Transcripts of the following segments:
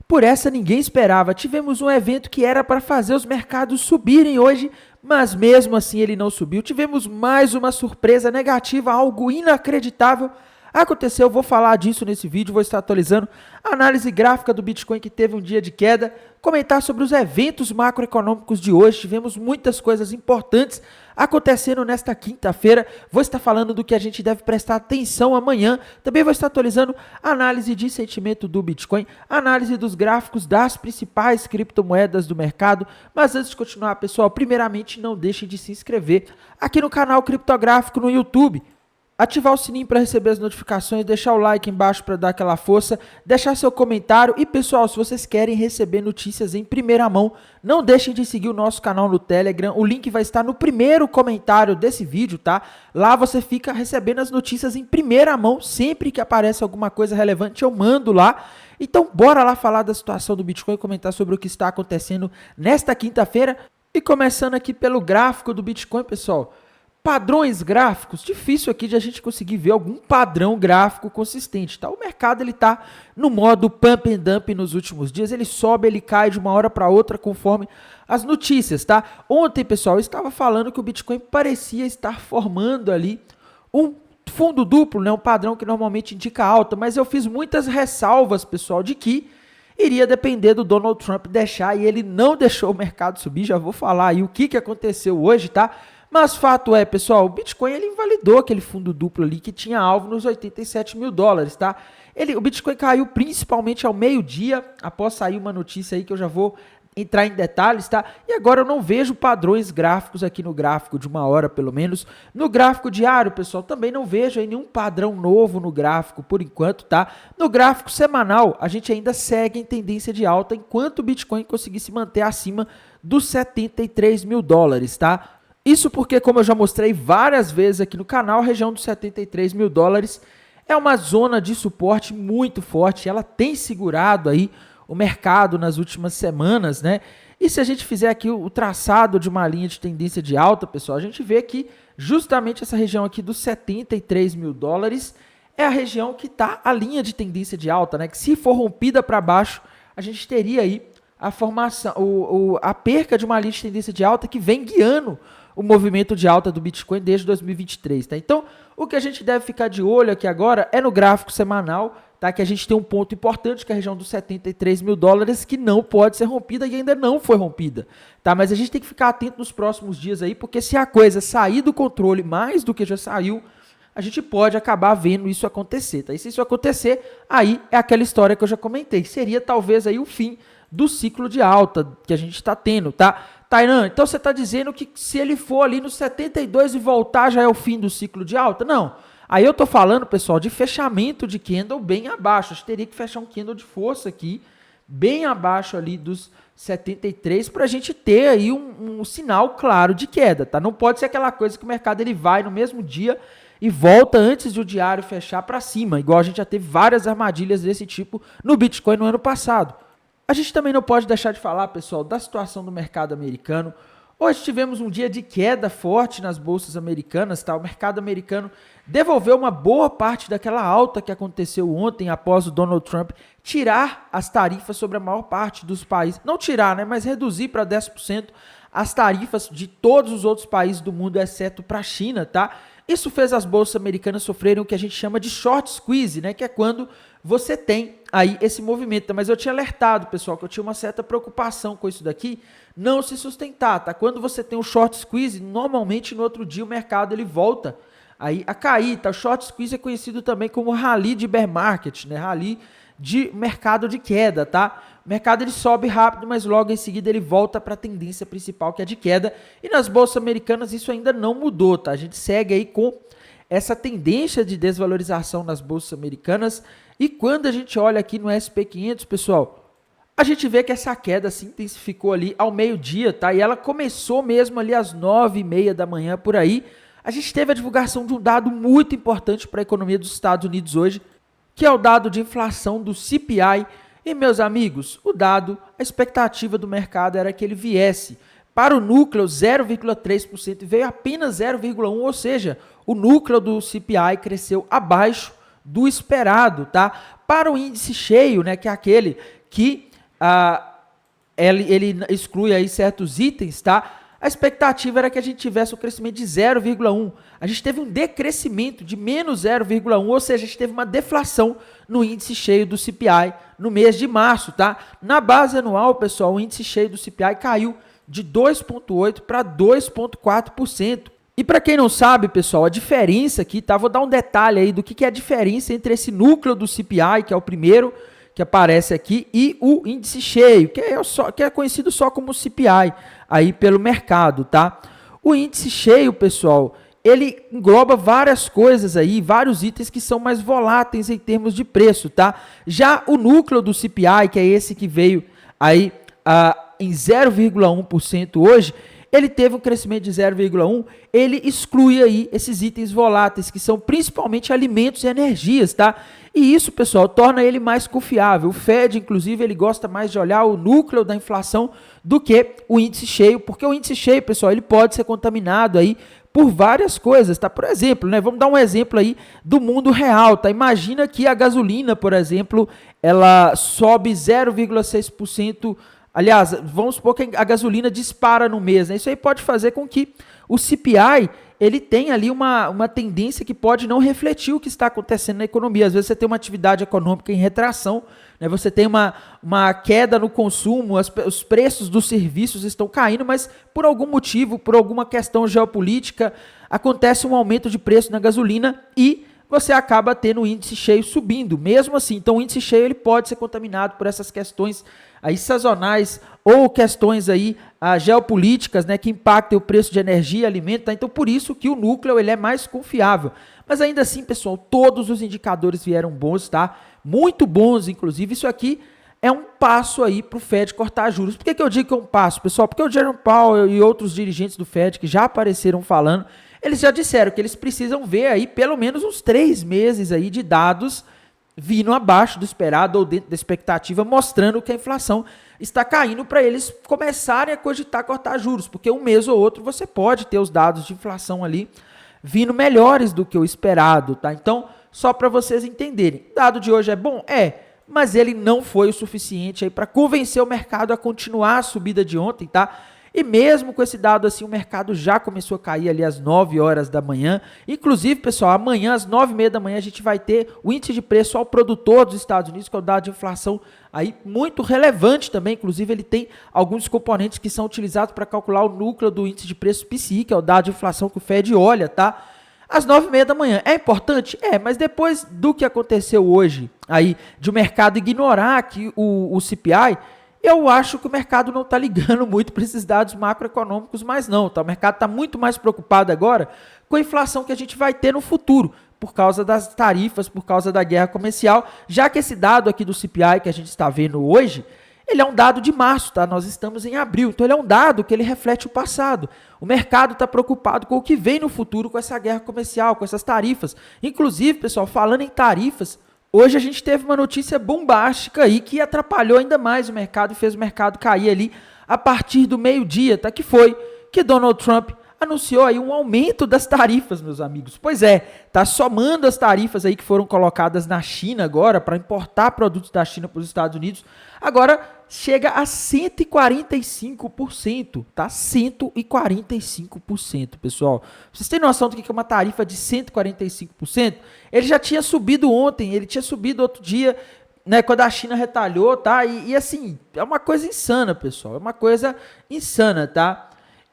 Por essa ninguém esperava. Tivemos um evento que era para fazer os mercados subirem hoje, mas mesmo assim ele não subiu. Tivemos mais uma surpresa negativa, algo inacreditável aconteceu. Eu vou falar disso nesse vídeo, vou estar atualizando a análise gráfica do Bitcoin que teve um dia de queda, comentar sobre os eventos macroeconômicos de hoje. Tivemos muitas coisas importantes acontecendo nesta quinta-feira. Vou estar falando do que a gente deve prestar atenção amanhã. Também vou estar atualizando a análise de sentimento do Bitcoin, análise dos gráficos das principais criptomoedas do mercado. Mas antes de continuar, pessoal, primeiramente não deixem de se inscrever aqui no canal Criptográfico no YouTube. Ativar o sininho para receber as notificações, deixar o like embaixo para dar aquela força, deixar seu comentário e, pessoal, se vocês querem receber notícias em primeira mão, não deixem de seguir o nosso canal no Telegram, o link vai estar no primeiro comentário desse vídeo, tá? Lá você fica recebendo as notícias em primeira mão, sempre que aparece alguma coisa relevante eu mando lá. Então bora lá falar da situação do Bitcoin, comentar sobre o que está acontecendo nesta quinta-feira. E começando aqui pelo gráfico do Bitcoin, pessoal. Padrões gráficos, difícil aqui de a gente conseguir ver algum padrão gráfico consistente, tá? O mercado ele tá no modo pump and dump nos últimos dias, ele sobe, ele cai de uma hora para outra conforme as notícias, tá? Ontem, pessoal, eu estava falando que o Bitcoin parecia estar formando ali um fundo duplo, né? Um padrão que normalmente indica alta, mas eu fiz muitas ressalvas, pessoal, de que iria depender do Donald Trump deixar, e ele não deixou o mercado subir. Já vou falar aí o que aconteceu hoje, tá? Mas fato é, pessoal, o Bitcoin ele invalidou aquele fundo duplo ali que tinha alvo nos 87 mil dólares, tá? O Bitcoin caiu principalmente ao meio-dia, após sair uma notícia aí que eu já vou entrar em detalhes, tá? E agora eu não vejo padrões gráficos aqui no gráfico de uma hora, pelo menos. No gráfico diário, pessoal, também não vejo aí nenhum padrão novo no gráfico, por enquanto, tá? No gráfico semanal, a gente ainda segue em tendência de alta, enquanto o Bitcoin conseguir se manter acima dos 73 mil dólares, tá? Isso porque, como eu já mostrei várias vezes aqui no canal, a região dos 73 mil dólares é uma zona de suporte muito forte. Ela tem segurado aí o mercado nas últimas semanas, né? E se a gente fizer aqui o traçado de uma linha de tendência de alta, pessoal, a gente vê que justamente essa região aqui dos 73 mil dólares é a região que está a linha de tendência de alta, né? Que se for rompida para baixo, a gente teria aí a formação, a perca de uma linha de tendência de alta que vem guiando o movimento de alta do Bitcoin desde 2023, tá? Então, o que a gente deve ficar de olho aqui agora é no gráfico semanal, tá? Que a gente tem um ponto importante, que é a região dos 73 mil dólares, que não pode ser rompida e ainda não foi rompida, tá? Mas a gente tem que ficar atento nos próximos dias aí, porque se a coisa sair do controle mais do que já saiu, a gente pode acabar vendo isso acontecer, tá? E se isso acontecer, aí é aquela história que eu já comentei, seria talvez aí o fim do ciclo de alta que a gente está tendo, tá? Tainan, então você está dizendo que se ele for ali no 72 e voltar já é o fim do ciclo de alta? Não. Aí eu estou falando, pessoal, de fechamento de candle bem abaixo. A gente teria que fechar um candle de força aqui, bem abaixo ali dos 73, para a gente ter aí um sinal claro de queda, tá? Não pode ser aquela coisa que o mercado ele vai no mesmo dia e volta antes de o diário fechar para cima, igual a gente já teve várias armadilhas desse tipo no Bitcoin no ano passado. A gente também não pode deixar de falar, pessoal, da situação do mercado americano. Hoje tivemos um dia de queda forte nas bolsas americanas, tá? O mercado americano devolveu uma boa parte daquela alta que aconteceu ontem após o Donald Trump tirar as tarifas sobre a maior parte dos países. Não tirar, né? Mas reduzir para 10% as tarifas de todos os outros países do mundo, exceto para a China, tá? Isso fez as bolsas americanas sofrerem o que a gente chama de short squeeze, né? Que é quando você tem aí esse movimento. Mas eu tinha alertado, pessoal, que eu tinha uma certa preocupação com isso daqui não se sustentar, tá? Quando você tem um short squeeze, normalmente no outro dia o mercado ele volta aí a cair, tá? O short squeeze é conhecido também como rally de bear market, né? Rally de mercado de queda, tá? O mercado ele sobe rápido, mas logo em seguida ele volta para a tendência principal, que é de queda. E nas bolsas americanas isso ainda não mudou, tá? A gente segue aí com essa tendência de desvalorização nas bolsas americanas. E quando a gente olha aqui no SP500, pessoal, a gente vê que essa queda se intensificou ali ao meio-dia, tá? E ela começou mesmo ali às 9h30 da manhã, por aí. A gente teve a divulgação de um dado muito importante para a economia dos Estados Unidos hoje, que é o dado de inflação do CPI. E, meus amigos, a expectativa do mercado era que ele viesse para o núcleo 0,3% e veio apenas 0,1%, ou seja, o núcleo do CPI cresceu abaixo do esperado, tá? Para o índice cheio, né, que é aquele que ele exclui aí certos itens, tá? A expectativa era que a gente tivesse um crescimento de 0,1. A gente teve um decrescimento de menos 0,1, ou seja, a gente teve uma deflação no índice cheio do CPI no mês de março, tá? Na base anual, pessoal, o índice cheio do CPI caiu de 2,8% para 2,4%. E para quem não sabe, pessoal, a diferença aqui, tá? Vou dar um detalhe aí do que é a diferença entre esse núcleo do CPI, que é o primeiro que aparece aqui, e o índice cheio, que é conhecido só como CPI, aí pelo mercado, tá? O índice cheio, pessoal, ele engloba várias coisas aí, vários itens que são mais voláteis em termos de preço, tá? Já o núcleo do CPI, que é esse que veio aí em 0,1% hoje, ele teve um crescimento de 0,1%, ele exclui aí esses itens voláteis, que são principalmente alimentos e energias, tá? E isso, pessoal, torna ele mais confiável. O Fed, inclusive, ele gosta mais de olhar o núcleo da inflação do que o índice cheio, porque o índice cheio, pessoal, ele pode ser contaminado aí por várias coisas, tá? Por exemplo, né? Vamos dar um exemplo aí do mundo real, tá? Imagina que a gasolina, por exemplo, ela sobe 0,6%. Aliás, vamos supor que a gasolina dispara no mês, né? Isso aí pode fazer com que o CPI, ele tenha ali uma tendência que pode não refletir o que está acontecendo na economia. Às vezes você tem uma atividade econômica em retração, né? Você tem uma queda no consumo, os preços dos serviços estão caindo, mas por algum motivo, por alguma questão geopolítica, acontece um aumento de preço na gasolina e você acaba tendo o índice cheio subindo, mesmo assim. Então o índice cheio ele pode ser contaminado por essas questões aí sazonais ou questões aí geopolíticas, né, que impactam o preço de energia e alimento, tá? Então por isso que o núcleo ele é mais confiável. Mas ainda assim, pessoal, todos os indicadores vieram bons, tá? Muito bons, inclusive. Isso aqui é um passo aí para o Fed cortar juros. Por que eu digo que é um passo, pessoal? Porque o Jerome Powell e outros dirigentes do Fed que já apareceram falando, eles já disseram que eles precisam ver aí pelo menos uns 3 meses aí de dados vindo abaixo do esperado ou dentro da expectativa, mostrando que a inflação está caindo para eles começarem a cogitar cortar juros, porque um mês ou outro você pode ter os dados de inflação ali vindo melhores do que o esperado, tá? Então, só para vocês entenderem, o dado de hoje é bom? É, mas ele não foi o suficiente aí para convencer o mercado a continuar a subida de ontem, tá? E mesmo com esse dado assim, o mercado já começou a cair ali às 9 horas da manhã. Inclusive, pessoal, amanhã às 9h30 da manhã a gente vai ter o índice de preço ao produtor dos Estados Unidos, que é o dado de inflação aí muito relevante também. Inclusive, ele tem alguns componentes que são utilizados para calcular o núcleo do índice de preço PCI, que é o dado de inflação que o Fed olha, tá? Às 9h30 da manhã. É importante? É, mas depois do que aconteceu hoje, aí, de o mercado ignorar que o CPI, eu acho que o mercado não está ligando muito para esses dados macroeconômicos mais não, tá? O mercado está muito mais preocupado agora com a inflação que a gente vai ter no futuro, por causa das tarifas, por causa da guerra comercial, já que esse dado aqui do CPI que a gente está vendo hoje, ele é um dado de março, tá? Nós estamos em abril, então ele é um dado que ele reflete o passado. O mercado está preocupado com o que vem no futuro com essa guerra comercial, com essas tarifas. Inclusive, pessoal, falando em tarifas, hoje a gente teve uma notícia bombástica aí que atrapalhou ainda mais o mercado e fez o mercado cair ali a partir do meio-dia, tá? Que foi que Donald Trump anunciou aí um aumento das tarifas, meus amigos. Pois é, tá somando as tarifas aí que foram colocadas na China agora para importar produtos da China para os Estados Unidos. Agora chega a 145%, tá? 145%, pessoal. Vocês têm noção do que é uma tarifa de 145%? Ele já tinha subido ontem, ele tinha subido outro dia, né, quando a China retalhou, tá? E assim, é uma coisa insana, pessoal. É uma coisa insana, tá?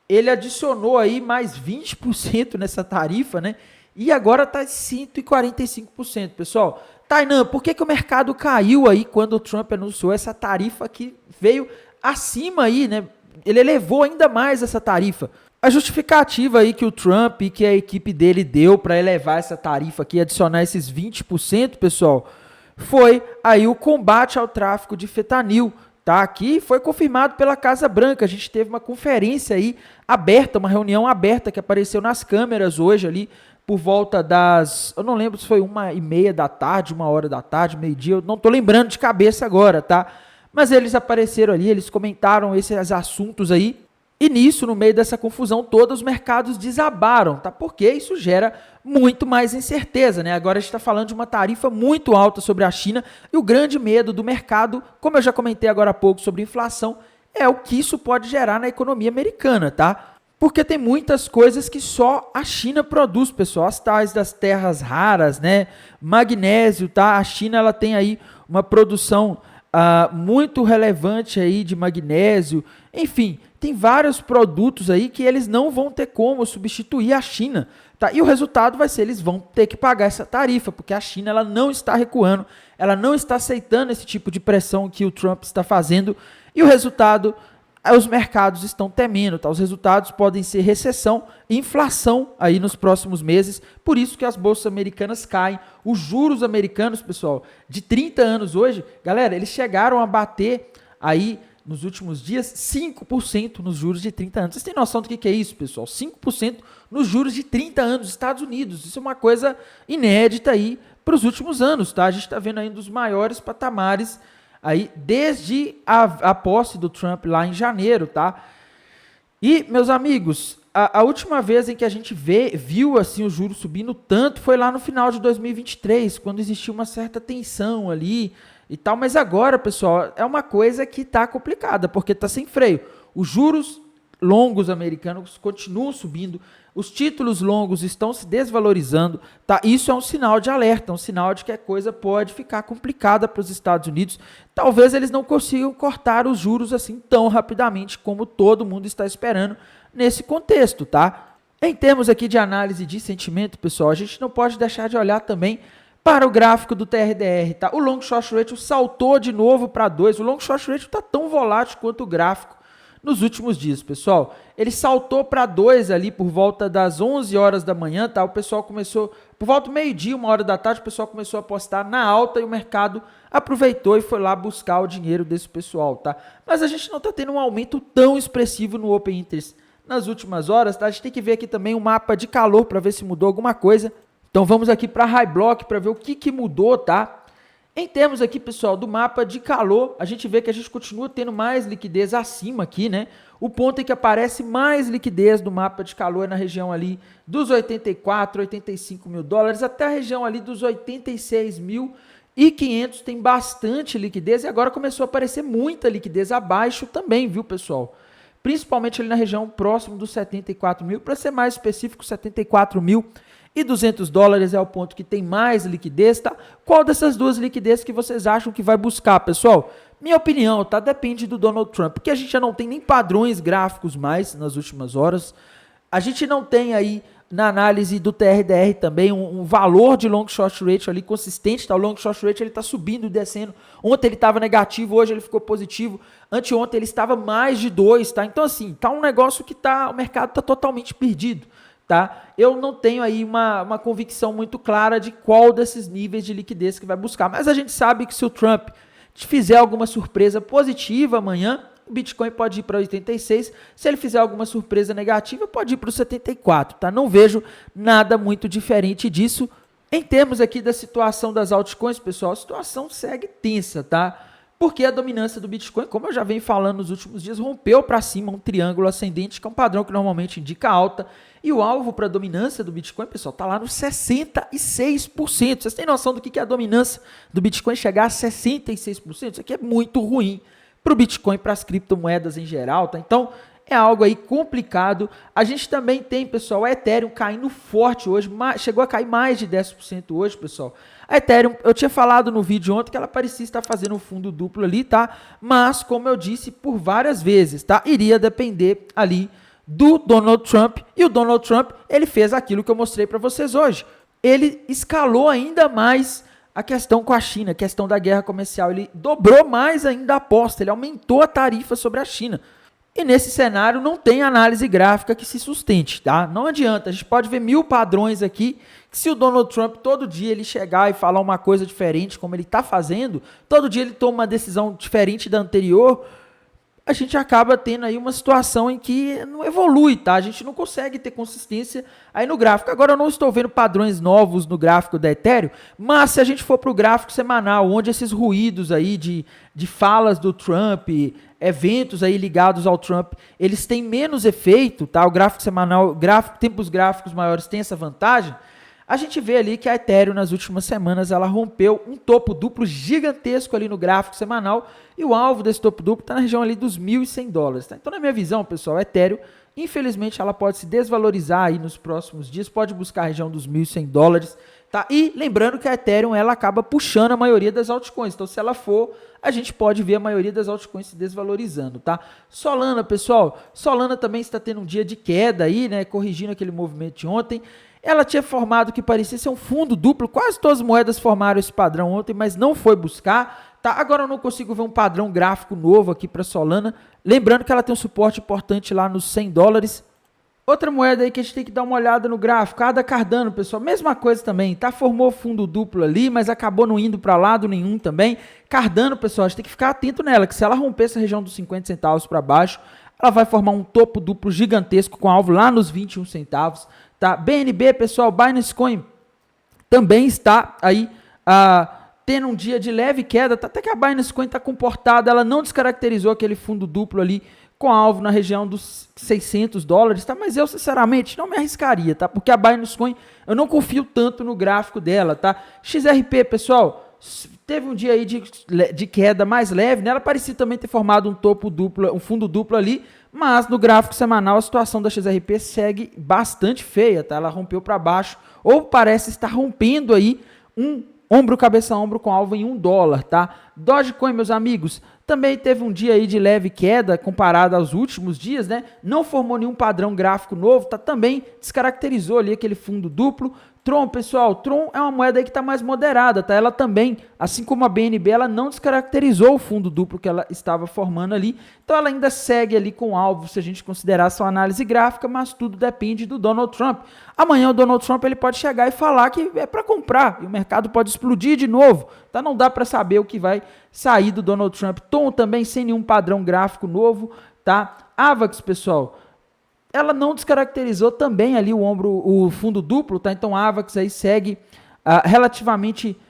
Ele adicionou aí mais 20% nessa tarifa, né? E agora está 145%, pessoal. Tainan, por que o mercado caiu aí quando o Trump anunciou essa tarifa que veio acima aí, né? Ele elevou ainda mais essa tarifa. A justificativa aí que o Trump e que a equipe dele deu para elevar essa tarifa aqui, adicionar esses 20%, pessoal, foi aí o combate ao tráfico de fentanil. Tá, aqui foi confirmado pela Casa Branca. A gente teve uma conferência aí aberta, uma reunião aberta que apareceu nas câmeras hoje ali por volta das, eu não lembro se foi 1h30 da tarde, 1h da tarde, meio-dia, eu não tô lembrando de cabeça agora, tá? Mas eles apareceram ali, eles comentaram esses assuntos aí E nisso, no meio dessa confusão toda, os mercados desabaram, tá? Porque isso gera muito mais incerteza, né? Agora a gente está falando de uma tarifa muito alta sobre a China e o grande medo do mercado, como eu já comentei agora há pouco sobre inflação, é o que isso pode gerar na economia americana, tá? Porque tem muitas coisas que só a China produz, pessoal, as tais das terras raras, né? Magnésio, tá? A China ela tem aí uma produção muito relevante aí de magnésio, enfim, tem vários produtos aí que eles não vão ter como substituir a China, tá? E o resultado vai ser, eles vão ter que pagar essa tarifa, porque a China ela não está recuando, ela não está aceitando esse tipo de pressão que o Trump está fazendo, e o resultado, os mercados estão temendo, tá? Os resultados podem ser recessão e inflação aí nos próximos meses, por isso que as bolsas americanas caem. Os juros americanos, pessoal, de 30 anos hoje, galera, eles chegaram a bater aí nos últimos dias 5% nos juros de 30 anos. Vocês têm noção do que é isso, pessoal? 5% nos juros de 30 anos dos Estados Unidos. Isso é uma coisa inédita aí para os últimos anos, tá? A gente está vendo aí um dos maiores patamares aí desde a posse do Trump lá em janeiro, tá? E, meus amigos, a última vez em que a gente viu assim os juros subindo tanto foi lá no final de 2023, quando existiu uma certa tensão ali e tal, mas agora, pessoal, é uma coisa que está complicada, porque está sem freio. Os juros longos americanos continuam subindo, os títulos longos estão se desvalorizando, tá? Isso é um sinal de alerta, um sinal de que a coisa pode ficar complicada para os Estados Unidos. Talvez eles não consigam cortar os juros assim tão rapidamente como todo mundo está esperando nesse contexto, tá? Em termos aqui de análise de sentimento, pessoal, a gente não pode deixar de olhar também para o gráfico do TRDR, tá? O long short ratio saltou de novo para 2. O long short ratio está tão volátil quanto o gráfico nos últimos dias, pessoal. Ele saltou para 2 ali por volta das 11 horas da manhã, tá? O pessoal começou, por volta do meio-dia, 1 hora da tarde, o pessoal começou a apostar na alta e o mercado aproveitou e foi lá buscar o dinheiro desse pessoal, tá? Mas a gente não está tendo um aumento tão expressivo no Open Interest nas últimas horas, tá? A gente tem que ver aqui também um mapa de calor para ver se mudou alguma coisa. Então vamos aqui para High Block para ver o que mudou, tá? Em termos aqui, pessoal, do mapa de calor, a gente vê que a gente continua tendo mais liquidez acima aqui, né? O ponto em que aparece mais liquidez do mapa de calor é na região ali dos 84, 85 mil dólares, até a região ali dos 86.500 tem bastante liquidez e agora começou a aparecer muita liquidez abaixo também, viu, pessoal? Principalmente ali na região próximo dos 74 mil, para ser mais específico, 74.200 dólares é o ponto que tem mais liquidez, tá? Qual dessas duas liquidez que vocês acham que vai buscar, pessoal? Minha opinião, tá? Depende do Donald Trump, porque a gente já não tem nem padrões gráficos mais nas últimas horas. A gente não tem aí na análise do TRDR também um valor de long short ratio ali consistente, tá? O long short ratio ele tá subindo e descendo. Ontem ele estava negativo, hoje ele ficou positivo. Anteontem ele estava mais de 2, tá? Então assim, tá um negócio que o mercado tá totalmente perdido. Tá? Eu não tenho aí uma convicção muito clara de qual desses níveis de liquidez que vai buscar, mas a gente sabe que se o Trump fizer alguma surpresa positiva amanhã, o Bitcoin pode ir para 86, se ele fizer alguma surpresa negativa, pode ir para o 74, tá? Não vejo nada muito diferente disso. Em termos aqui da situação das altcoins, pessoal, a situação segue tensa, tá? Porque a dominância do Bitcoin, como eu já venho falando nos últimos dias, rompeu para cima um triângulo ascendente, que é um padrão que normalmente indica alta, e o alvo para a dominância do Bitcoin, pessoal, está lá nos 66%. Vocês têm noção do que é a dominância do Bitcoin chegar a 66%? Isso aqui é muito ruim para o Bitcoin, para as criptomoedas em geral, tá? Então, é algo aí complicado. A gente também tem, pessoal, a Ethereum caindo forte hoje, chegou a cair mais de 10% hoje, pessoal. A Ethereum, eu tinha falado no vídeo ontem que ela parecia estar fazendo um fundo duplo ali, tá? Mas, como eu disse por várias vezes, tá? Iria depender ali do Donald Trump, e o Donald Trump, ele fez aquilo que eu mostrei para vocês hoje. Ele escalou ainda mais a questão com a China, a questão da guerra comercial, ele dobrou mais ainda a aposta, ele aumentou a tarifa sobre a China. E nesse cenário não tem análise gráfica que se sustente, tá? Não adianta, a gente pode ver 1000 padrões aqui, que se o Donald Trump todo dia ele chegar e falar uma coisa diferente, como ele está fazendo, todo dia ele toma uma decisão diferente da anterior, a gente acaba tendo aí uma situação em que não evolui, tá? A gente não consegue ter consistência aí no gráfico. Agora eu não estou vendo padrões novos no gráfico da Ethereum, mas se a gente for para o gráfico semanal, onde esses ruídos aí de falas do Trump, eventos aí ligados ao Trump, eles têm menos efeito, tá? O gráfico semanal, tempos gráficos maiores tem essa vantagem. A gente vê ali que a Ethereum nas últimas semanas ela rompeu um topo duplo gigantesco ali no gráfico semanal e o alvo desse topo duplo está na região ali dos $1.100, tá? Então na minha visão, pessoal, a Ethereum, infelizmente ela pode se desvalorizar aí nos próximos dias, pode buscar a região dos $1.100, tá? E lembrando que a Ethereum ela acaba puxando a maioria das altcoins, então se ela for, a gente pode ver a maioria das altcoins se desvalorizando, tá? Solana, pessoal, Solana também está tendo um dia de queda aí, né, corrigindo aquele movimento de ontem. Ela tinha formado o que parecia ser um fundo duplo, quase todas as moedas formaram esse padrão ontem, mas não foi buscar, tá? Agora eu não consigo ver um padrão gráfico novo aqui para Solana, lembrando que ela tem um suporte importante lá nos $100. Outra moeda aí que a gente tem que dar uma olhada no gráfico, a da Cardano, pessoal, mesma coisa também, tá? Formou fundo duplo ali, mas acabou não indo para lado nenhum também. Cardano, pessoal, a gente tem que ficar atento nela, que se ela romper essa região dos 50 centavos para baixo, ela vai formar um topo duplo gigantesco com alvo lá nos 21 centavos. Tá? BNB, pessoal, Binance Coin também está aí tendo um dia de leve queda, tá? Até que a Binance Coin está comportada, ela não descaracterizou aquele fundo duplo ali com alvo na região dos $600, tá? Mas eu, sinceramente, não me arriscaria, tá? Porque a Binance Coin, eu não confio tanto no gráfico dela, tá? XRP, pessoal, teve um dia aí de queda mais leve, né? Ela parecia também ter formado um topo duplo, um fundo duplo ali, mas no gráfico semanal a situação da XRP segue bastante feia, tá? Ela rompeu para baixo, ou parece estar rompendo aí um ombro, cabeça a ombro com alvo em $1, tá? Dogecoin, meus amigos, também teve um dia aí de leve queda comparado aos últimos dias, né? Não formou nenhum padrão gráfico novo, tá? Também descaracterizou ali aquele fundo duplo. Tron, pessoal, Tron é uma moeda aí que está mais moderada, tá? Ela também, assim como a BNB, ela não descaracterizou o fundo duplo que ela estava formando ali, então ela ainda segue ali com alvo, se a gente considerar sua análise gráfica, mas tudo depende do Donald Trump. Amanhã o Donald Trump ele pode chegar e falar que é para comprar, e o mercado pode explodir de novo, tá? Não dá para saber o que vai sair do Donald Trump. Tom também sem nenhum padrão gráfico novo, tá? Avax, pessoal, ela não descaracterizou também ali o fundo duplo, tá? Então a Avax aí segue relativamente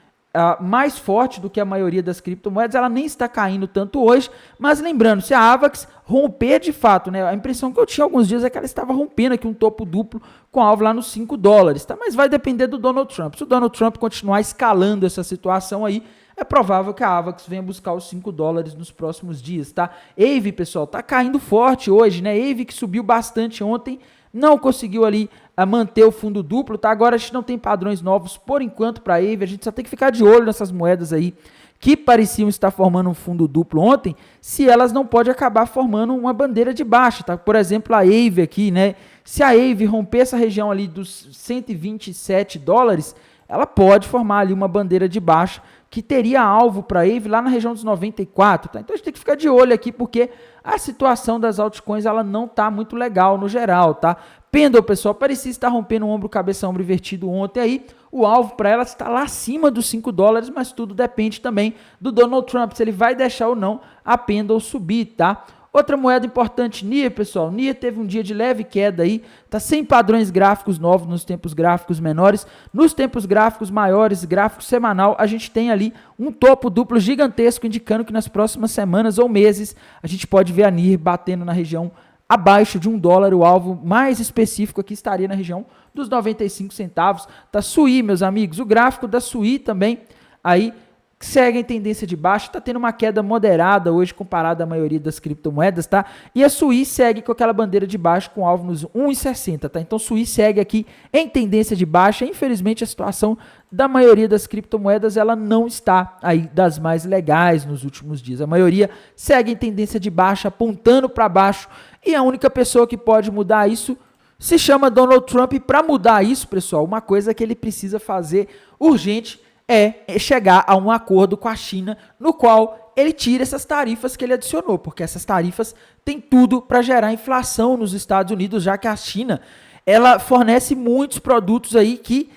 mais forte do que a maioria das criptomoedas, ela nem está caindo tanto hoje, mas lembrando, se a Avax romper de fato, né? A impressão que eu tinha alguns dias é que ela estava rompendo aqui um topo duplo com alvo lá nos $5, tá? Mas vai depender do Donald Trump. Se o Donald Trump continuar escalando essa situação aí, é provável que a Avax venha buscar os $5 nos próximos dias, tá? Aave, pessoal, tá caindo forte hoje, né? Aave que subiu bastante ontem, não conseguiu ali manter o fundo duplo, tá? Agora a gente não tem padrões novos por enquanto para Aave, a gente só tem que ficar de olho nessas moedas aí que pareciam estar formando um fundo duplo ontem, se elas não podem acabar formando uma bandeira de baixa, tá? Por exemplo, a Aave aqui, né? Se a Aave romper essa região ali dos $127, ela pode formar ali uma bandeira de baixa que teria alvo para a Aave lá na região dos 94, tá? Então a gente tem que ficar de olho aqui porque a situação das altcoins ela não tá muito legal no geral, tá? Pendle, pessoal, parecia estar rompendo um ombro, cabeça, ombro invertido ontem aí. O alvo para ela está lá acima dos $5, mas tudo depende também do Donald Trump, se ele vai deixar ou não a Pendle subir, tá? Outra moeda importante, NIA, pessoal. NIA teve um dia de leve queda aí, tá sem padrões gráficos novos nos tempos gráficos menores. Nos tempos gráficos maiores, gráfico semanal, a gente tem ali um topo duplo gigantesco, indicando que nas próximas semanas ou meses a gente pode ver a NIA batendo na região abaixo de $1. O alvo mais específico aqui estaria na região dos 95 centavos. Tá SUI, meus amigos. O gráfico da SUI também aí segue em tendência de baixa, está tendo uma queda moderada hoje comparada à maioria das criptomoedas, tá? E a SUI segue com aquela bandeira de baixo com alvo nos 1,60, tá? Então SUI segue aqui em tendência de baixa. Infelizmente a situação da maioria das criptomoedas ela não está aí das mais legais nos últimos dias. A maioria segue em tendência de baixa, apontando para baixo, e a única pessoa que pode mudar isso se chama Donald Trump. E para mudar isso, pessoal, uma coisa que ele precisa fazer urgente é chegar a um acordo com a China, no qual ele tira essas tarifas que ele adicionou, porque essas tarifas têm tudo para gerar inflação nos Estados Unidos, já que a China ela fornece muitos produtos aí que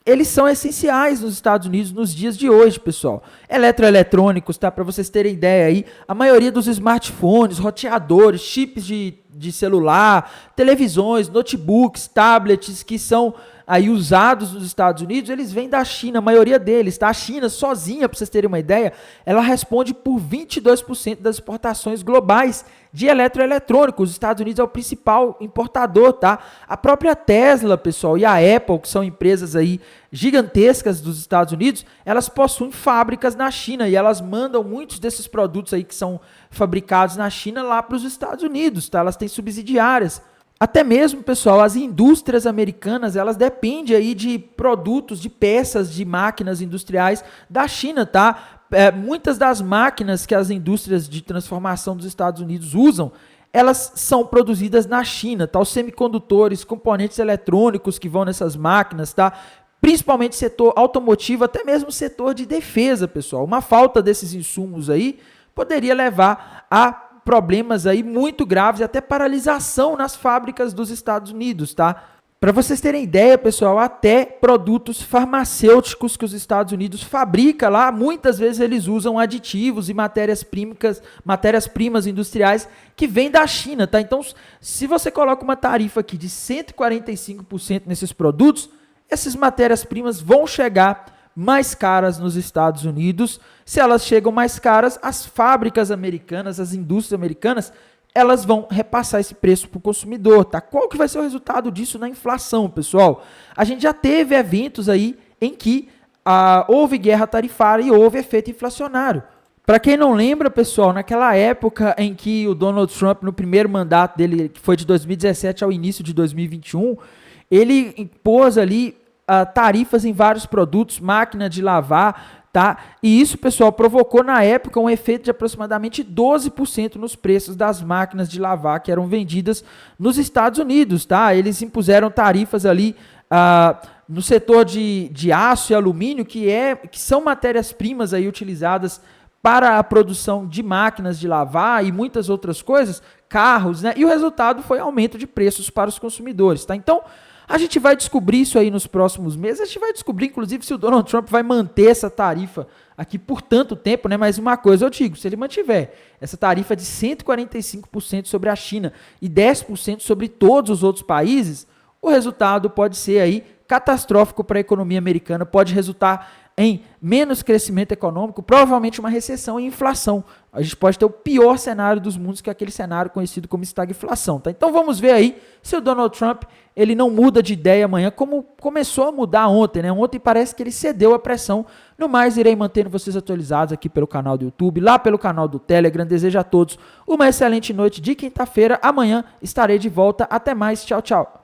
eles são essenciais nos Estados Unidos nos dias de hoje, pessoal. Eletroeletrônicos, tá? Para vocês terem ideia aí, a maioria dos smartphones, roteadores, chips de celular, televisões, notebooks, tablets que são aí usados nos Estados Unidos, eles vêm da China, a maioria deles, tá? A China sozinha, para vocês terem uma ideia, ela responde por 22% das exportações globais de eletroeletrônicos. Os Estados Unidos é o principal importador, tá? A própria Tesla, pessoal, e a Apple, que são empresas aí gigantescas dos Estados Unidos, elas possuem fábricas na China e elas mandam muitos desses produtos aí que são fabricados na China lá para os Estados Unidos, tá? Elas têm subsidiárias. Até mesmo, pessoal, as indústrias americanas, elas dependem aí de produtos, de peças, de máquinas industriais da China, tá? Muitas das máquinas que as indústrias de transformação dos Estados Unidos usam, elas são produzidas na China, tá? Os semicondutores, componentes eletrônicos que vão nessas máquinas, tá? Principalmente setor automotivo, até mesmo setor de defesa, pessoal. Uma falta desses insumos aí poderia levar a problemas aí muito graves, até paralisação nas fábricas dos Estados Unidos, tá? Para vocês terem ideia, pessoal, até produtos farmacêuticos que os Estados Unidos fabrica lá, muitas vezes eles usam aditivos e matérias-primas industriais que vêm da China, tá? Então, se você coloca uma tarifa aqui de 145% nesses produtos, essas matérias-primas vão chegar mais caras nos Estados Unidos. Se elas chegam mais caras, as fábricas americanas, as indústrias americanas, elas vão repassar esse preço para o consumidor, tá? Qual que vai ser o resultado disso na inflação, pessoal? A gente já teve eventos aí em que houve guerra tarifária e houve efeito inflacionário. Para quem não lembra, pessoal, naquela época em que o Donald Trump, no primeiro mandato dele, que foi de 2017 ao início de 2021, ele impôs ali tarifas em vários produtos, máquina de lavar, tá? E isso, pessoal, provocou na época um efeito de aproximadamente 12% nos preços das máquinas de lavar que eram vendidas nos Estados Unidos, tá? Eles impuseram tarifas ali no setor de aço e alumínio, que são matérias-primas aí utilizadas para a produção de máquinas de lavar e muitas outras coisas, carros, né? E o resultado foi aumento de preços para os consumidores, tá? Então, a gente vai descobrir isso aí nos próximos meses. A gente vai descobrir, inclusive, se o Donald Trump vai manter essa tarifa aqui por tanto tempo, né? Mas uma coisa eu digo, se ele mantiver essa tarifa de 145% sobre a China e 10% sobre todos os outros países, o resultado pode ser aí catastrófico para a economia americana, pode resultar em menos crescimento econômico, provavelmente uma recessão e inflação. A gente pode ter o pior cenário dos mundos, que é aquele cenário conhecido como estagflação, tá? Então vamos ver aí se o Donald Trump ele não muda de ideia amanhã, como começou a mudar ontem, né? Ontem parece que ele cedeu à pressão. No mais, irei mantendo vocês atualizados aqui pelo canal do YouTube, lá pelo canal do Telegram. Desejo a todos uma excelente noite de quinta-feira. Amanhã estarei de volta. Até mais. Tchau, tchau.